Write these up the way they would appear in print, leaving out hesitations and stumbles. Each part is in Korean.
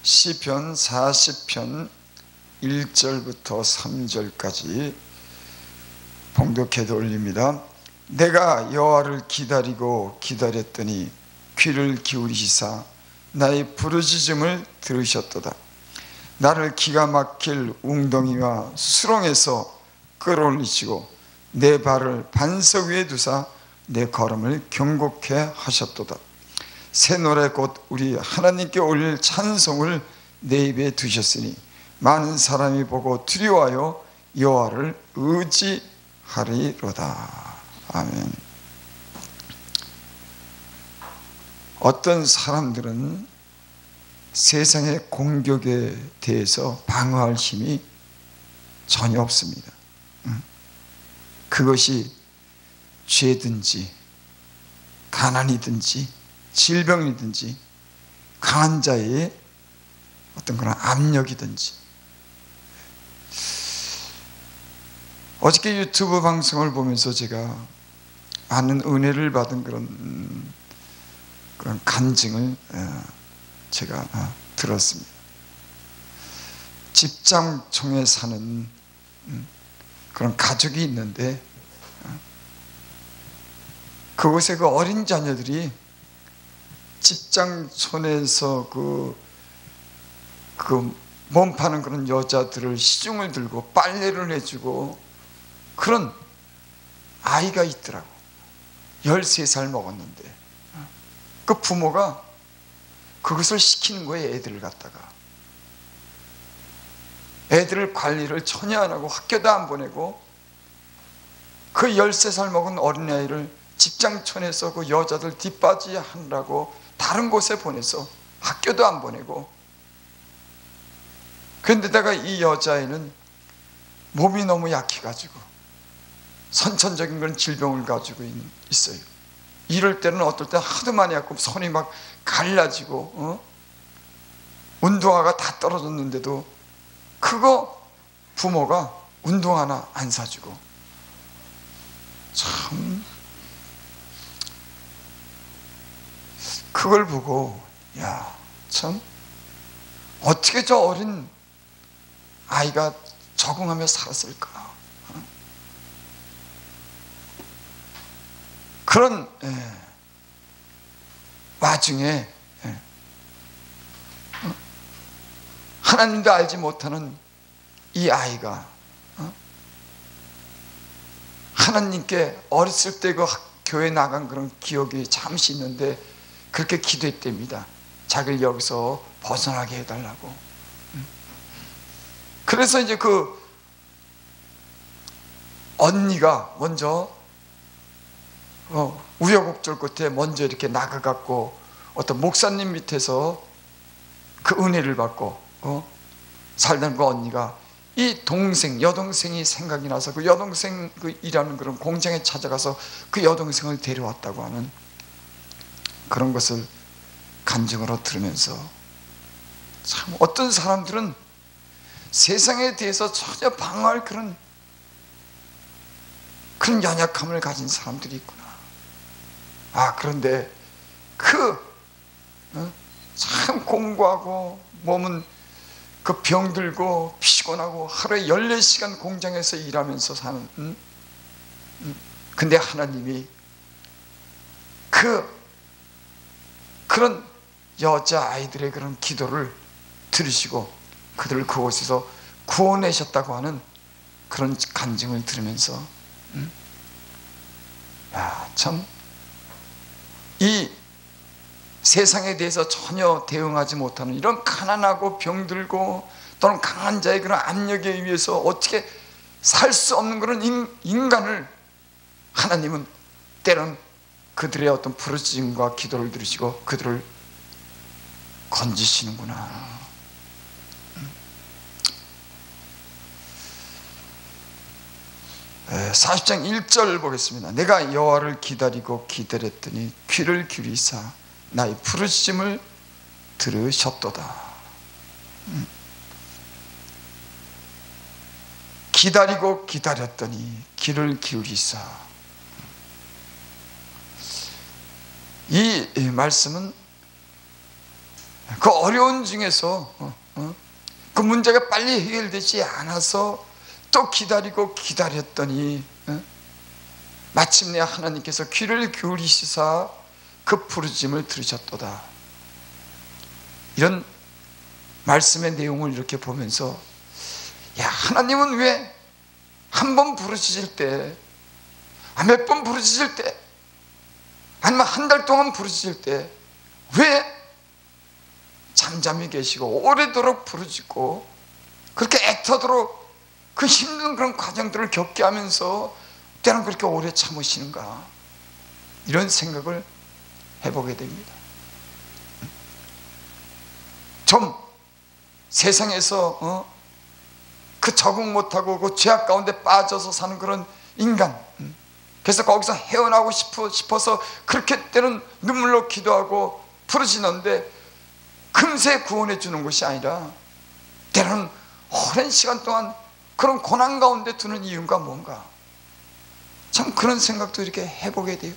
시편 40편 1절부터 3절까지 봉독해도 올립니다. 내가 여호와를 기다리고 기다렸더니 귀를 기울이시사 나의 부르짖음을 들으셨도다. 나를 기가 막힐 웅덩이와 수렁에서 끌어올리시고 내 발을 반석 위에 두사 내 걸음을 경고케 하셨도다. 새 노래 곧 우리 하나님께 올릴 찬송을 내 입에 두셨으니 많은 사람이 보고 두려워하여 여호와를 의지하리로다. 아멘. 어떤 사람들은 세상의 공격에 대해서 방어할 힘이 전혀 없습니다. 그것이 죄든지 가난이든지 질병이든지 강한 자의 어떤 그런 압력이든지. 어저께 유튜브 방송을 보면서 제가 많은 은혜를 받은 그런 간증을 제가 들었습니다. 집장촌에 사는 그런 가족이 있는데 그곳에 그 어린 자녀들이 집장촌에서 몸 파는 그런 여자들을 시중을 들고 빨래를 해주고 그런 아이가 있더라고. 13살 먹었는데 그 부모가 그것을 시키는 거예요. 애들을 갖다가 애들 관리를 전혀 안 하고 학교도 안 보내고 그 13살 먹은 어린아이를 집장촌에서 그 여자들 뒷바지 하느라고 다른 곳에 보내서 학교도 안 보내고, 그런데다가 이 여자애는 몸이 너무 약해가지고 선천적인 그런 질병을 가지고 있어요. 이럴 때는 어떨 때 하도 많이 아프고 손이 막 갈라지고 운동화가 다 떨어졌는데도 그거 부모가 운동화나 안 사주고. 참 그걸 보고 야, 참 어떻게 저 어린 아이가 적응하며 살았을까. 그런 와중에 하나님도 알지 못하는 이 아이가 하나님께 어렸을 때 그 교회 나간 그런 기억이 잠시 있는데 그렇게 기도했답니다. 자기를 여기서 벗어나게 해달라고. 그래서 이제 그 언니가 먼저 우여곡절 끝에 먼저 이렇게 나가갖고 어떤 목사님 밑에서 그 은혜를 받고 살던 그 언니가 이 동생, 여동생이 생각이 나서 그 여동생 그 일하는 그런 공장에 찾아가서 그 여동생을 데려왔다고 하는 그런 것을 간증으로 들으면서 참 어떤 사람들은 세상에 대해서 전혀 방어할 그런 연약함을 가진 사람들이 있구나. 그런데 참 공부하고 몸은 그 병들고 피곤하고 하루에 14시간 공장에서 일하면서 사는 근데 하나님이 그런 여자아이들의 그런 기도를 들으시고 그들을 그곳에서 구원하셨다고 하는 그런 간증을 들으면서 참 이 세상에 대해서 전혀 대응하지 못하는 이런 가난하고 병들고 또는 강한 자의 그런 압력에 의해서 어떻게 살 수 없는 그런 인간을 하나님은 때론 그들의 어떤 부르짖음과 기도를 들으시고 그들을 건지시는구나. 40장 1절 보겠습니다. 내가 여호와를 기다리고 기다렸더니 귀를 기울이사 나의 부르짖음을 들으셨도다. 기다리고 기다렸더니 귀를 기울이사. 이 말씀은 그 어려운 중에서 그 문제가 빨리 해결되지 않아서 또 기다리고 기다렸더니 마침내 하나님께서 귀를 기울이시사 그 부르짖음을 들으셨도다. 이런 말씀의 내용을 이렇게 보면서, 야, 하나님은 왜 한 번 부르짖을 때, 몇 번 부르짖을 때, 아니면 한 달 동안 부르짖을 때 왜 잠잠히 계시고 오래도록 부르짖고 그렇게 애터도록 그 힘든 그런 과정들을 겪게 하면서 때는 그렇게 오래 참으시는가, 이런 생각을 해보게 됩니다. 좀 세상에서 그 적응 못하고 그 죄악 가운데 빠져서 사는 그런 인간, 그래서 거기서 헤어나고 싶어서 그렇게 때는 눈물로 기도하고 부르짖는데 금세 구원해 주는 것이 아니라 때로는 오랜 시간 동안 그런 고난 가운데 두는 이유가 뭔가, 참 그런 생각도 이렇게 해보게 돼요.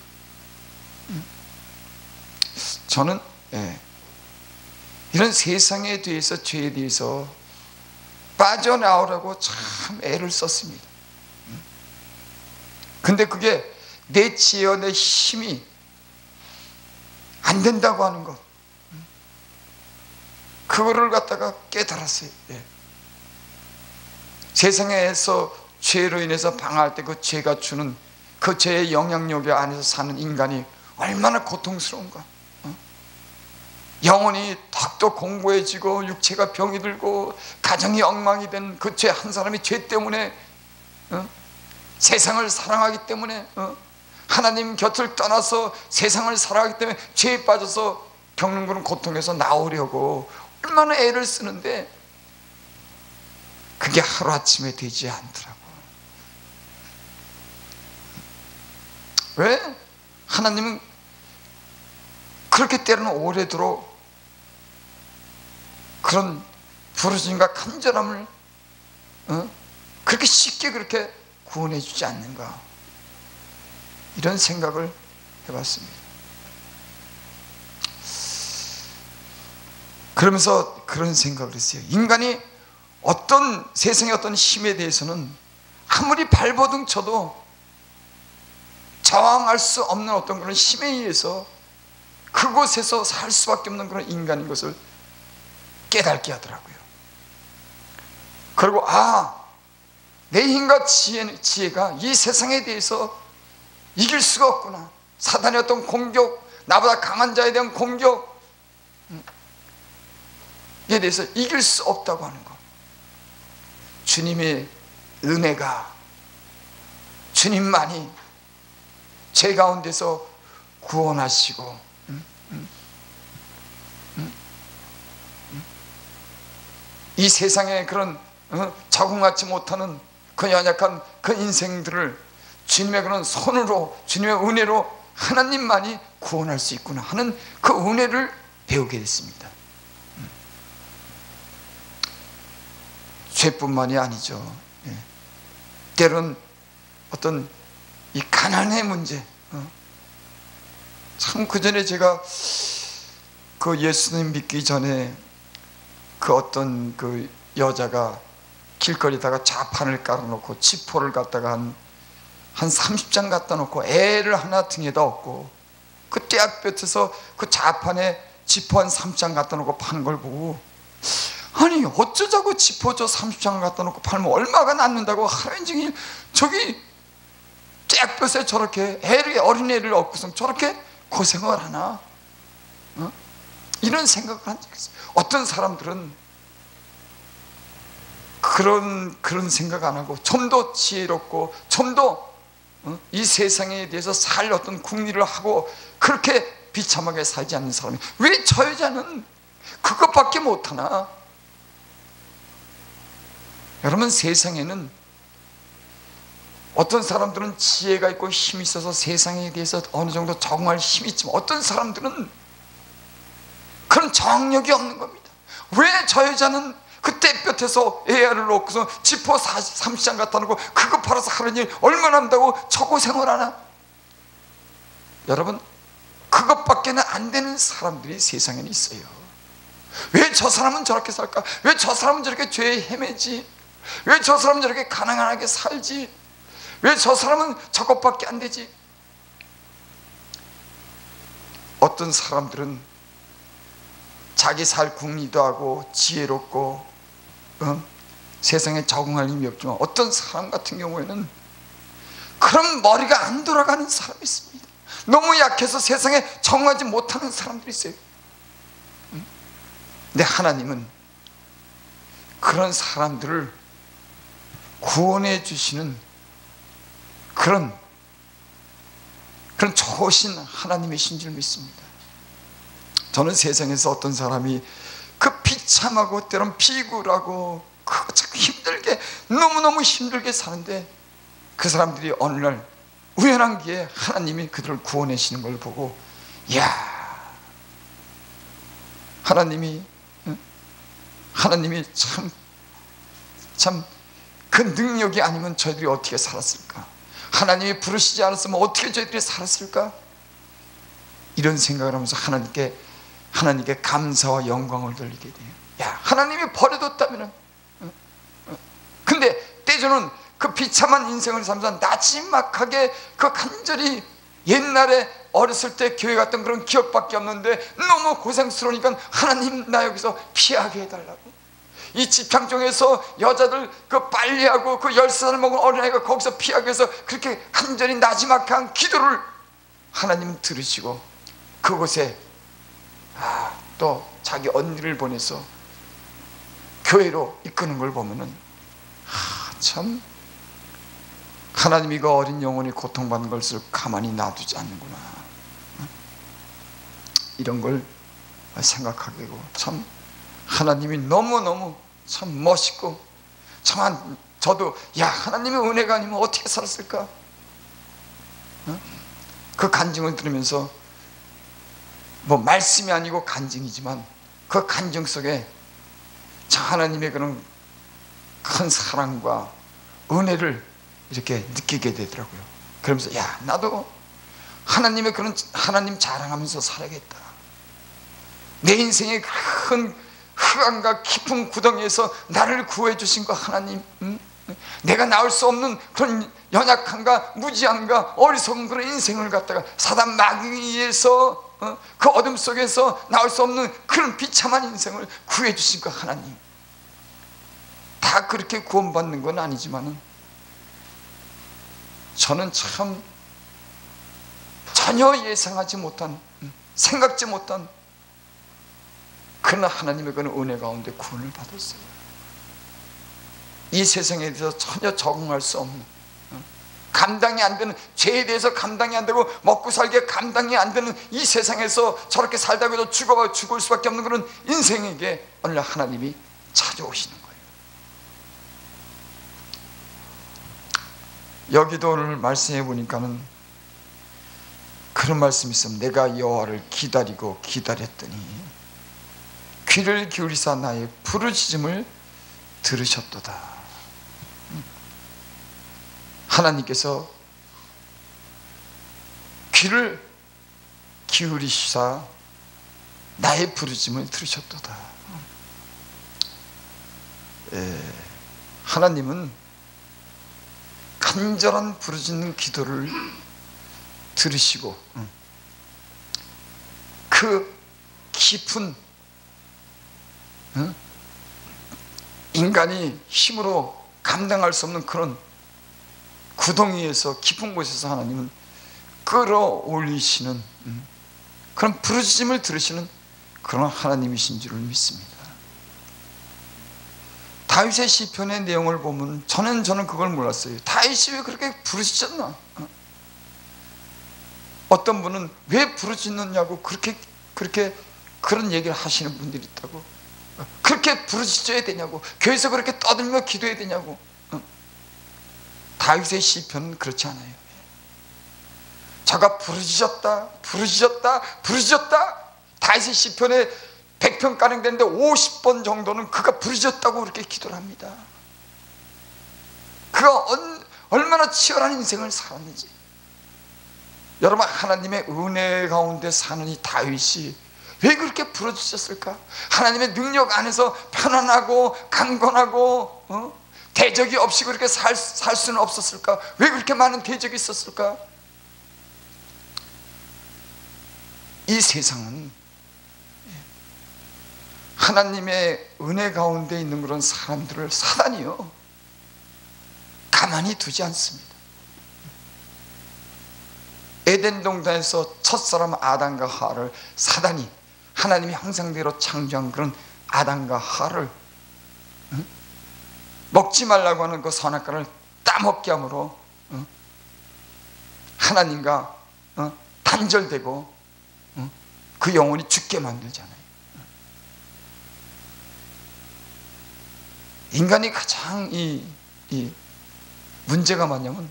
저는 이런 세상에 대해서, 죄에 대해서 빠져나오라고 참 애를 썼습니다. 근데 그게 내 지혜와 내 힘이 안 된다고 하는 것, 그거를 갖다가 깨달았어요. 세상에서 죄로 인해서 방황할 때 그 죄가 주는 그 죄의 영향력 안에서 사는 인간이 얼마나 고통스러운가. 영혼이 턱도 공고해지고 육체가 병이 들고 가정이 엉망이 된 그 죄, 한 사람이 죄 때문에 세상을 사랑하기 때문에 하나님 곁을 떠나서 세상을 사랑하기 때문에 죄에 빠져서 겪는 그런 고통에서 나오려고 얼마나 애를 쓰는데 그게 하루아침에 되지 않더라고. 왜? 하나님은 그렇게 때로는 오래도록 그런 부르짖음과 간절함을 그렇게 쉽게 그렇게 구원해 주지 않는가, 이런 생각을 해봤습니다. 그러면서 그런 생각을 했어요. 인간이 어떤 세상의 어떤 힘에 대해서는 아무리 발버둥 쳐도 저항할 수 없는 어떤 그런 힘에 의해서 그곳에서 살 수밖에 없는 그런 인간인 것을 깨닫게 하더라고요. 그리고 내 힘과 지혜가 이 세상에 대해서 이길 수가 없구나. 사단의 어떤 공격, 나보다 강한 자에 대한 공격에 대해서 이길 수 없다고 하는 것. 주님의 은혜가, 주님만이 죄 가운데서 구원하시고 이 세상에 그런 적응하지 못하는 그 연약한 그 인생들을 주님의 그런 손으로, 주님의 은혜로 하나님만이 구원할 수 있구나 하는 그 은혜를 배우게 됐습니다. 죄뿐만이 아니죠. 때론 어떤 이 가난의 문제, 참 그 전에 제가 그 예수님 믿기 전에 그 어떤 그 여자가 길거리다가 자판을 깔아놓고 지포를 갖다가 한 30장 갖다 놓고 애를 하나 등에다 업고 그 떼약볕에서 그 자판에 지포 한 30장 갖다 놓고 판 걸 보고, 아니 어쩌자고 지포 저 30장을 갖다 놓고 팔면 얼마가 남는다고 하루 종일 저기 떼약볕에 저렇게 어린애를 업고서 저렇게 고생을 하나, 이런 생각을 한 적이 있어요. 어떤 사람들은 그런 생각 안 하고 좀 더 지혜롭고 좀 더 이 세상에 대해서 살 어떤 궁리를 하고 그렇게 비참하게 살지 않는 사람이 왜 저 여자는 그것밖에 못하나? 여러분, 세상에는 어떤 사람들은 지혜가 있고 힘이 있어서 세상에 대해서 어느 정도 적응할 힘이 있지만 어떤 사람들은 그런 정력이 없는 겁니다. 왜 저 여자는 그 떼볕에서 애를 놓고서 지포 30장 갖다 놓고 그거 팔아서 하는 일 얼마나 한다고 저 고생을 하나? 여러분, 그것밖에는 안 되는 사람들이 세상에는 있어요. 왜 저 사람은 저렇게 살까? 왜 저 사람은 저렇게 죄에 헤매지? 왜 저 사람은 저렇게 가난하게 살지? 왜 저 사람은 저것밖에 안 되지? 어떤 사람들은 자기 살 궁리도 하고 지혜롭고 세상에 적응할 힘이 없지만, 어떤 사람 같은 경우에는 그런 머리가 안 돌아가는 사람이 있습니다. 너무 약해서 세상에 적응하지 못하는 사람들이 있어요. 근데 하나님은 그런 사람들을 구원해 주시는 그런 좋으신 하나님이신 줄 믿습니다. 저는 세상에서 어떤 사람이 그 비참하고 때론 비굴하고 참 힘들게, 너무너무 힘들게 사는데, 그 사람들이 어느 날 우연한 기회에 하나님이 그들을 구원하시는 걸 보고, 이야, 하나님이 참 그 능력이 아니면 저희들이 어떻게 살았을까? 하나님이 부르시지 않았으면 어떻게 저희들이 살았을까? 이런 생각을 하면서 하나님께 감사와 영광을 돌리게 돼요. 야, 하나님이 버려뒀다면, 근데 때저는 그 비참한 인생을 살면서 나지막하게 그 간절히 옛날에 어렸을 때 교회 갔던 그런 기억밖에 없는데 너무 고생스러우니까 하나님, 나 여기서 피하게 해달라고. 이 지평정에서 여자들 그 빨리하고 그 10살 먹은 어린아이가 거기서 피하기 위해서 그렇게 간절히 나지막한 기도를 하나님은 들으시고, 그곳에 또 자기 언니를 보내서 교회로 이끄는 걸 보면은 참 하나님이 그 어린 영혼이 고통받는 것을 가만히 놔두지 않는구나, 이런 걸 생각하게 되고, 참 하나님이 너무너무 참 멋있고, 참 저도 야, 하나님의 은혜가 아니면 어떻게 살았을까? 그 간증을 들으면서, 뭐 말씀이 아니고 간증이지만 그 간증 속에 참 하나님의 그런 큰 사랑과 은혜를 이렇게 느끼게 되더라고요. 그러면서 야, 나도 하나님의 그런 하나님 자랑하면서 살아야겠다. 내 인생의 큰 흑암과 깊은 구덩이에서 나를 구해 주신 거 하나님, 내가 나올 수 없는 그런 연약함과 무지함과 어리석은 그런 인생을 갖다가 사단 마귀에서 그 어둠 속에서 나올 수 없는 그런 비참한 인생을 구해 주신 거 하나님. 다 그렇게 구원받는 건 아니지만은 저는 참 전혀 예상하지 못한, 생각지 못한 그러나 하나님의 그런 은혜 가운데 구원을 받았어요. 이 세상에 대해서 전혀 적응할 수 없는, 감당이 안 되는, 죄에 대해서 감당이 안 되고 먹고 살기에 감당이 안 되는 이 세상에서 저렇게 살다가 해도 죽을 수밖에 없는 그런 인생에게 어느 날 하나님이 찾아오시는 거예요. 여기도 오늘 말씀해 보니까는 그런 말씀이 있어요. 내가 여호와를 기다리고 기다렸더니 귀를 기울이사 나의 부르짖음을 들으셨도다. 하나님께서 귀를 기울이시사 나의 부르짖음을 들으셨도다. 하나님은 간절한 부르짖는 기도를 들으시고 그 깊은 인간이 힘으로 감당할 수 없는 그런 구덩이에서, 깊은 곳에서 하나님은 끌어올리시는 그런 부르짖음을 들으시는 그런 하나님이신 줄을 믿습니다. 다윗의 시편의 내용을 보면 저는 그걸 몰랐어요. 다윗이 왜 그렇게 부르짖었나? 어떤 분은 왜 부르짖느냐고 그렇게 그런 얘기를 하시는 분들이 있다고. 그렇게 부르짖어야 되냐고, 교회에서 그렇게 떠들며 기도해야 되냐고. 다윗의 시편은 그렇지 않아요. 자가 부르짖었다. 다윗의 시편에 100편가량 되는데 50번 정도는 그가 부르짖었다고 그렇게 기도를 합니다. 그가 얼마나 치열한 인생을 살았는지. 여러분, 하나님의 은혜 가운데 사는 이 다윗이 왜 그렇게 부르셨을까? 하나님의 능력 안에서 편안하고 강건하고 대적이 없이 그렇게 살 수는 없었을까? 왜 그렇게 많은 대적이 있었을까? 이 세상은 하나님의 은혜 가운데 있는 그런 사람들을 사단이요 가만히 두지 않습니다. 에덴 동산에서 첫사람 아담과 하와를 사단이 하나님이 형상대로 창조한 그런 아담과 하와를 먹지 말라고 하는 그 선악과를 따먹게 함으로 하나님과 단절되고 그 영혼이 죽게 만들잖아요. 인간이 가장 이 문제가 뭐냐면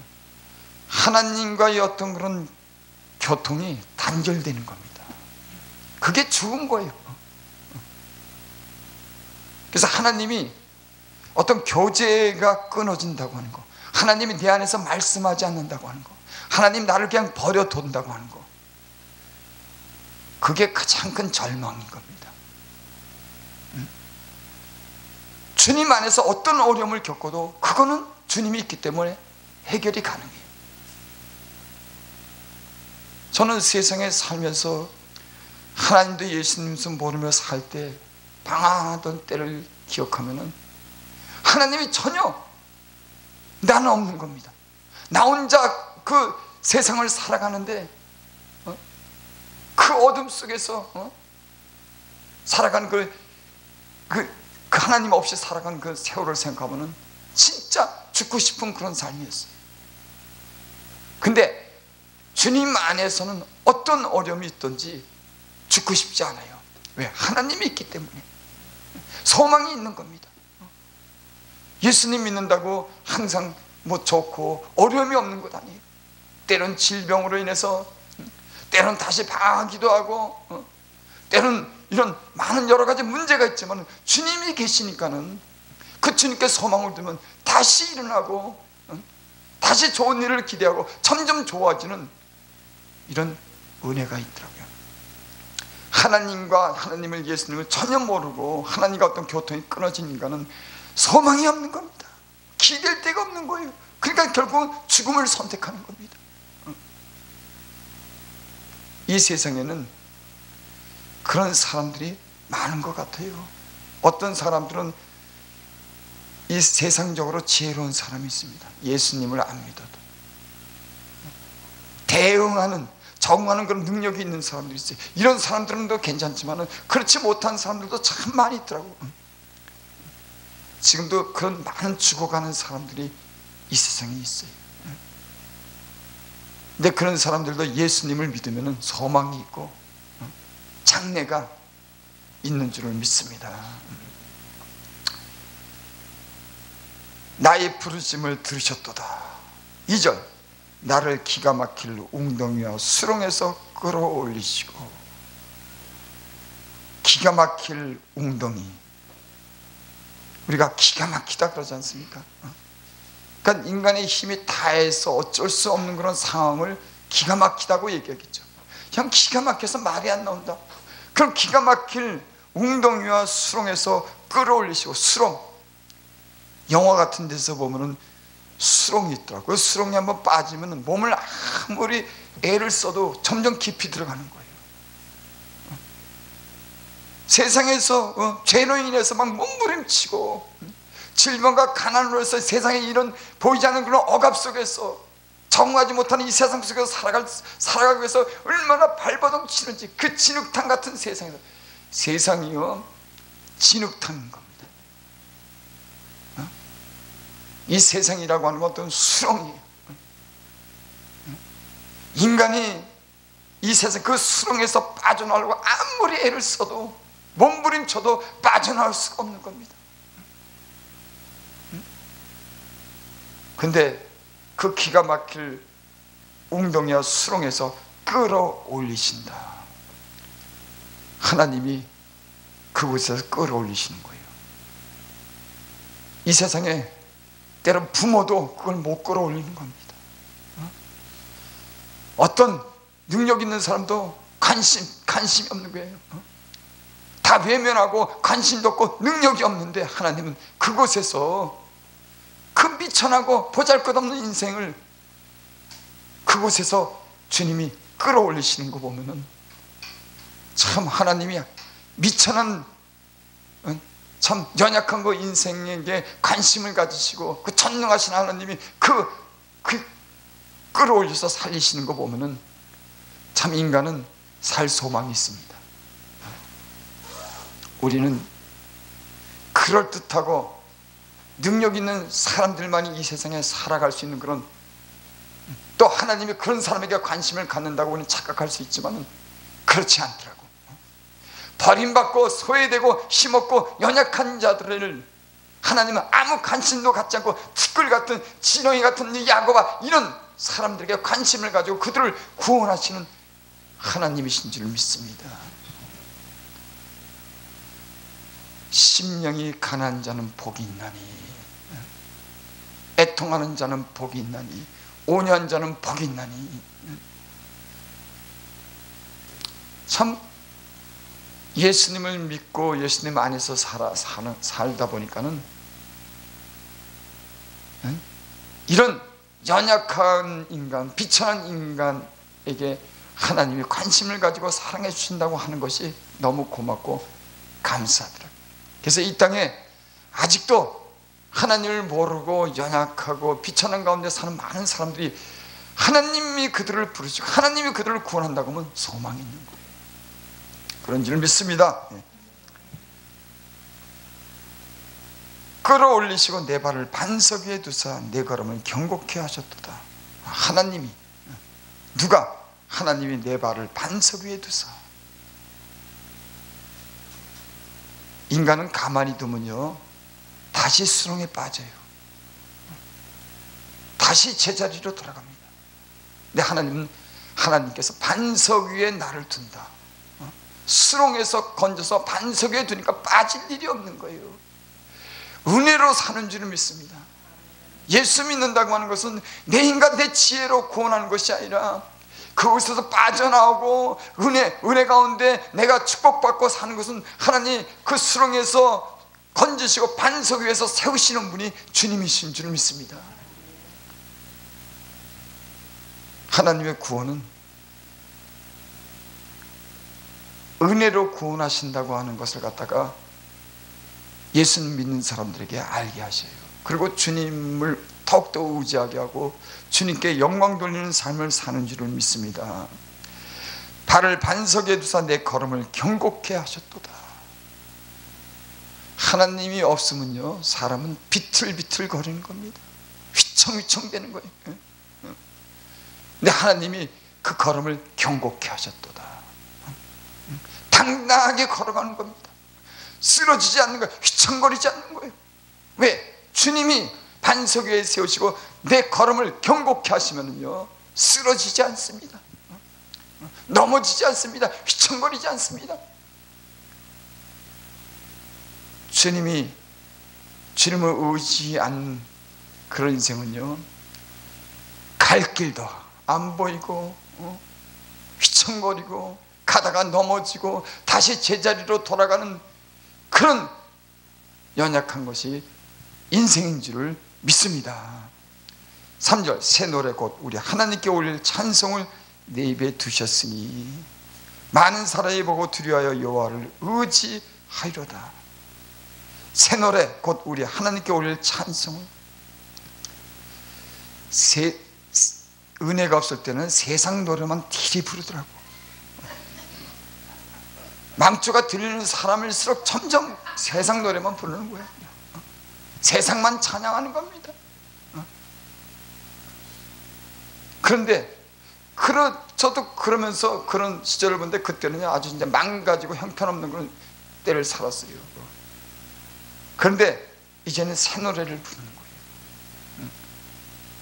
하나님과의 어떤 그런 교통이 단절되는 겁니다. 그게 죽은 거예요. 그래서 하나님이 어떤 교제가 끊어진다고 하는 거, 하나님이 내 안에서 말씀하지 않는다고 하는 거, 하나님 나를 그냥 버려둔다고 하는 거, 그게 가장 큰 절망인 겁니다. 주님 안에서 어떤 어려움을 겪어도 그거는 주님이 있기 때문에 해결이 가능해요. 저는 세상에 살면서 하나님도 예수님도 모르며 살 때 방황하던 때를 기억하면은 하나님이 전혀 나는 없는 겁니다. 나 혼자 그 세상을 살아가는데 그 어둠 속에서 살아가는 그 하나님 없이 살아가는 그 세월을 생각하면은 진짜 죽고 싶은 그런 삶이었어요. 근데 주님 안에서는 어떤 어려움이 있든지 죽고 싶지 않아요. 왜? 하나님이 있기 때문에 소망이 있는 겁니다. 예수님 믿는다고 항상 뭐 좋고 어려움이 없는 것 아니에요. 때론 질병으로 인해서, 때론 다시 방황하기도 하고, 때론 이런 많은 여러 가지 문제가 있지만 주님이 계시니까는 그 주님께 소망을 두면 다시 일어나고 다시 좋은 일을 기대하고 점점 좋아지는 이런 은혜가 있더라고요. 하나님과 하나님을 예수님을 전혀 모르고 하나님과 어떤 교통이 끊어진 인간은 소망이 없는 겁니다. 기댈 데가 없는 거예요. 그러니까 결국은 죽음을 선택하는 겁니다. 이 세상에는 그런 사람들이 많은 것 같아요. 어떤 사람들은 이 세상적으로 지혜로운 사람이 있습니다. 예수님을 안 믿어도 대응하는, 적응하는 그런 능력이 있는 사람들이 있어요. 이런 사람들은 더 괜찮지만 그렇지 못한 사람들도 참 많이 있더라고요. 지금도 그런 많은 죽어가는 사람들이 이 세상에 있어요. 근데 그런 사람들도 예수님을 믿으면 소망이 있고 장래가 있는 줄을 믿습니다. 나의 부르심을 들으셨도다. 2절, 나를 기가 막힐 웅덩이와 수렁에서 끌어올리시고. 기가 막힐 웅덩이, 우리가 기가 막히다 그러지 않습니까? 그러니까 인간의 힘이 다해서 어쩔 수 없는 그런 상황을 기가 막히다고 얘기하겠죠. 그냥 기가 막혀서 말이 안 나온다. 그럼 기가 막힐 웅덩이와 수렁에서 끌어올리시고. 수렁, 영화 같은 데서 보면은 수렁이 있더라고요. 수렁이 한번 빠지면 몸을 아무리 애를 써도 점점 깊이 들어가는 거예요. 세상에서 죄로 인해서 막 몸부림치고 질병과 가난으로 해서 세상에 이런 보이지 않는 그런 억압 속에서 적응하지 못하는 이 세상 속에서 살아가기 위해서 얼마나 발버둥 치는지, 그 진흙탕 같은 세상에서, 세상이요 진흙탕인 겁니다. 이 세상이라고 하는 것은 수렁이에요. 인간이 이 세상 그 수렁에서 빠져나오려고 아무리 애를 써도 몸부림쳐도 빠져나올 수가 없는 겁니다. 근데 그 기가 막힐 웅덩이와 수렁에서 끌어올리신다. 하나님이 그곳에서 끌어올리시는 거예요. 이 세상에 때론 부모도 그걸 못 끌어올리는 겁니다. 어떤 능력 있는 사람도 관심이 없는 거예요. 다 외면하고 관심도 없고 능력이 없는데 하나님은 그곳에서 그 비천하고 보잘것없는 인생을 그곳에서 주님이 끌어올리시는 거 보면은 참 하나님이 미천한 참 연약한 그 인생에게 관심을 가지시고 그 전능하신 하나님이 그 끌어올려서 살리시는 거 보면은 참 인간은 살 소망이 있습니다. 우리는 그럴듯하고 능력 있는 사람들만이 이 세상에 살아갈 수 있는 그런, 또 하나님이 그런 사람에게 관심을 갖는다고 우리는 착각할 수 있지만 그렇지 않더라고. 버림받고 소외되고 힘없고 연약한 자들을 하나님은 아무 관심도 갖지 않고 티끌 같은 지렁이 같은 야고바 이런 사람들에게 관심을 가지고 그들을 구원하시는 하나님이신 줄 믿습니다. 심령이 가난한 자는 복이 있나니, 애통하는 자는 복이 있나니, 온유한 자는 복이 있나니. 참 예수님을 믿고 예수님 안에서 살다 보니까는 이런 연약한 인간, 비천한 인간에게 하나님이 관심을 가지고 사랑해 주신다고 하는 것이 너무 고맙고 감사하더라고요. 그래서 이 땅에 아직도 하나님을 모르고 연약하고 비천한 가운데 사는 많은 사람들이 하나님이 그들을 부르시고 하나님이 그들을 구원한다고 하면 소망이 있는 거예요. 그런 줄 믿습니다. 끌어올리시고 내 발을 반석 위에 두사 내 걸음을 경고케 하셨도다. 하나님이, 누가? 하나님이 내 발을 반석 위에 두사. 인간은 가만히 두면요 다시 수렁에 빠져요. 다시 제자리로 돌아갑니다. 근데 하나님께서 반석 위에 나를 둔다. 수렁에서 건져서 반석 위에 두니까 빠질 일이 없는 거예요. 은혜로 사는 줄을 믿습니다. 예수 믿는다고 하는 것은 내 인간 내 지혜로 구원하는 것이 아니라 그곳에서 빠져나오고 은혜 가운데 내가 축복받고 사는 것은 하나님 그 수렁에서 건지시고 반석 위에서 세우시는 분이 주님이신 줄 믿습니다. 하나님의 구원은 은혜로 구원하신다고 하는 것을 갖다가 예수님 믿는 사람들에게 알게 하셔요. 그리고 주님을 더욱더 의지하게 하고 주님께 영광 돌리는 삶을 사는 줄을 믿습니다. 발을 반석에 두사 내 걸음을 경고케 하셨도다. 하나님이 없으면요 사람은 비틀비틀 거리는 겁니다. 휘청휘청 되는 거예요. 근데 하나님이 그 걸음을 경고케 하셨도다. 당당하게 걸어가는 겁니다. 쓰러지지 않는 거예요. 휘청거리지 않는 거예요. 왜? 주님이 반석 위에 세우시고 내 걸음을 경고케 하시면요 쓰러지지 않습니다. 넘어지지 않습니다. 휘청거리지 않습니다. 주님을 의지한 그런 인생은요 갈 길도 안 보이고 휘청거리고 가다가 넘어지고 다시 제자리로 돌아가는 그런 연약한 것이 인생인 줄을 믿습니다. 3절 새 노래 곧 우리 하나님께 올릴 찬송을 내 입에 두셨으니 많은 사람이 보고 두려워하여 여호와를 의지하리로다. 새 노래 곧 우리 하나님께 올릴 찬송을, 은혜가 없을 때는 세상 노래만 딜이 부르더라고. 망조가 들리는 사람일수록 점점 세상 노래만 부르는 거예요. 세상만 찬양하는 겁니다. 그런데 저도 그러면서 그런 시절을 보는데 그때는 아주 이제 망가지고 형편없는 그런 때를 살았어요. 그런데 이제는 새 노래를 부르는 거예요.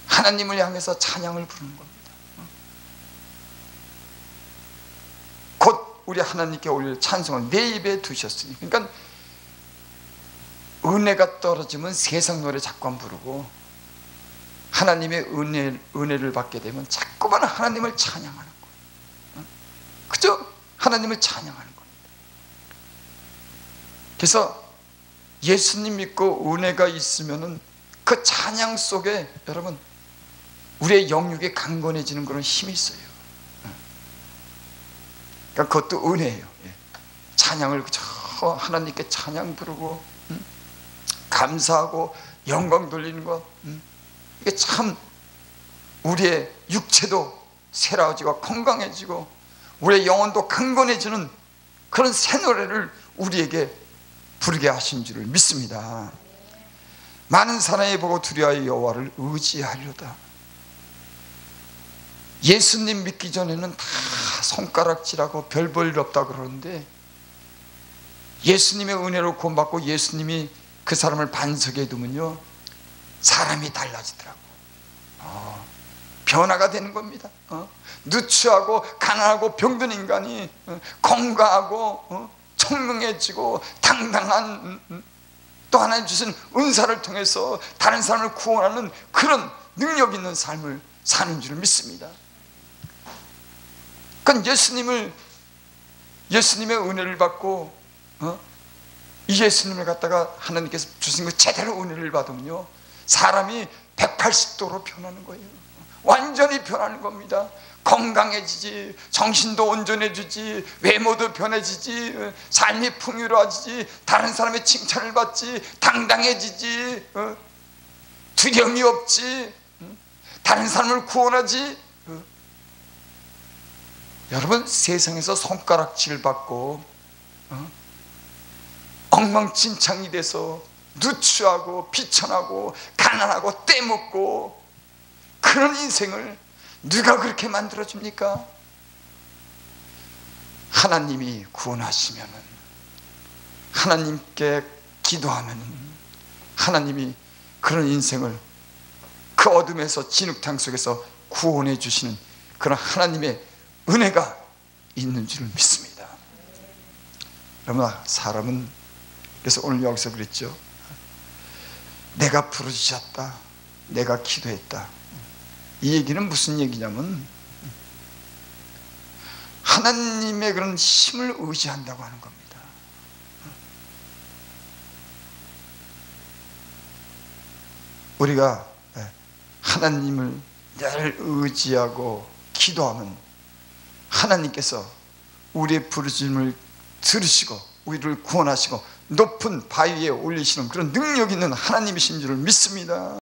하나님을 향해서 찬양을 부르는 겁니다. 곧 우리 하나님께 올릴 찬송을 내 입에 두셨으니, 그러니까 은혜가 떨어지면 세상 노래 자꾸만 부르고 하나님의 은혜를 받게 되면 자꾸만 하나님을 찬양하는 거예요. 그죠? 하나님을 찬양하는 겁니다. 그래서 예수님 믿고 은혜가 있으면은 그 찬양 속에 여러분 우리의 영육이 강건해지는 그런 힘이 있어요. 그러니까 그것도 은혜예요. 찬양을 저 하나님께 찬양 부르고 감사하고 영광 돌리는 것, 이게 참 우리의 육체도 새로워지고 건강해지고 우리의 영혼도 강건해지는 그런 새 노래를 우리에게 부르게 하신 줄을 믿습니다. 많은 사람이 보고 두려워하여 여호와를 의지하리로다. 예수님 믿기 전에는 다 손가락질하고 별 볼 일 없다 그러는데 예수님의 은혜로 구원받고 예수님이 그 사람을 반석에 두면요 사람이 달라지더라고. 변화가 되는 겁니다. 누추하고 가난하고 병든 인간이 건강하고 청명해지고 당당한 또 하나님 주신 은사를 통해서 다른 사람을 구원하는 그런 능력 있는 삶을 사는 줄 믿습니다. 그러니까 예수님의 은혜를 받고 이 예수님을 갖다가 하나님께서 주신 그 제대로 은혜를 받으면요 사람이 180도로 변하는 거예요. 완전히 변하는 겁니다. 건강해지지, 정신도 온전해지지, 외모도 변해지지, 삶이 풍요로워지지, 다른 사람의 칭찬을 받지, 당당해지지, 두려움이 없지, 다른 사람을 구원하지. 여러분 세상에서 손가락질 받고 엉망진창이 돼서 누추하고 비천하고 가난하고 떼먹고 그런 인생을 누가 그렇게 만들어줍니까? 하나님이 구원하시면은, 하나님께 기도하면은 하나님이 그런 인생을 그 어둠에서 진흙탕 속에서 구원해 주시는 그런 하나님의 은혜가 있는 줄 믿습니다. 여러분 사람은 그래서 오늘 여기서 그랬죠. 내가 부르짖었다, 내가 기도했다. 이 얘기는 무슨 얘기냐면 하나님의 그런 힘을 의지한다고 하는 겁니다. 우리가 하나님을 늘 의지하고 기도하면 하나님께서 우리의 부르짖음을 들으시고 우리를 구원하시고 높은 바위에 올리시는 그런 능력 있는 하나님이신 줄을 믿습니다.